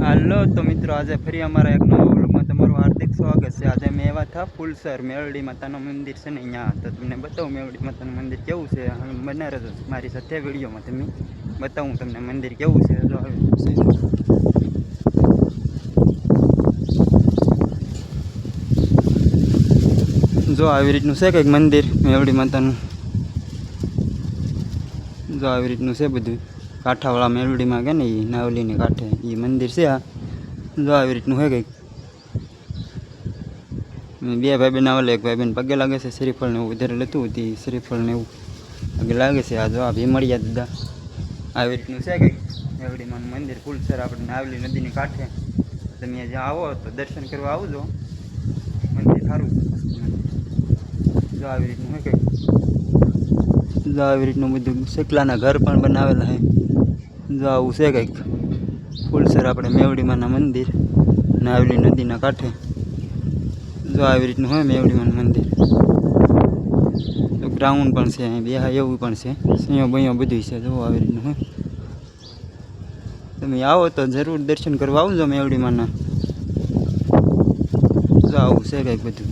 હાલો તો મિત્રો, આજે ફરી અમારા એક નવા વ્લોગમાં તમારું હાર્દિક સ્વાગત છે। આજે અમે એવા થા ફૂલસર મેલડી માતાનું મંદિર છે ને અહીંયા, તો તમને બતાવું મેલડી માતાનું મંદિર કેવું છે। બના રહેજો મારી સાથે વિડીયોમાં, તમે બતાવું તમને મંદિર કેવું છે। જો આવી રીતનું છે કંઈક મંદિર મેલડી માતાનું। જો આવી રીતનું છે બધું, કાંઠાવાળા મેલડીમાં કે ને એ નાવલીની કાંઠે એ મંદિર છે આ। જો આવી રીતનું છે કંઈક। બે ભાઈ બહેન આવેલા, એક ભાઈ બહેન પગે લાગે છે, શ્રીફળ ને એવું વધારે લેતું હતી, શ્રીફળ ને એવું પગે લાગે છે। આ જો આ ભીમળિયા દાદા આવી રીતનું છે કંઈક મેલડીમાંનું મંદિર ફૂલસર, આપણે નાવલી નદીની કાંઠે। તમે જ્યાં આવો તો દર્શન કરવા આવજો, મંદિર સારું છે। જો આવી રીતનું છે કંઈક। જો આવી રીતનું બધું શેકલાના ઘર પણ બનાવેલા છે। જો આવું છે કંઈક ફૂલસર આપણે મેવડીમાંના મંદિર, નાવલી નદીના કાંઠે। જો આવી રીતનું હોય મેવડીમાંનું મંદિર। તો ગ્રાઉન્ડ પણ છે, અહીં બેહાય એવું પણ છે, સિંહો બહીઓ બધું છે। જો આવી રીતનું હોય, તમે આવો તો જરૂર દર્શન કરવા આવજો મેવડીમાંના। જો આવું છે કંઈક બધું।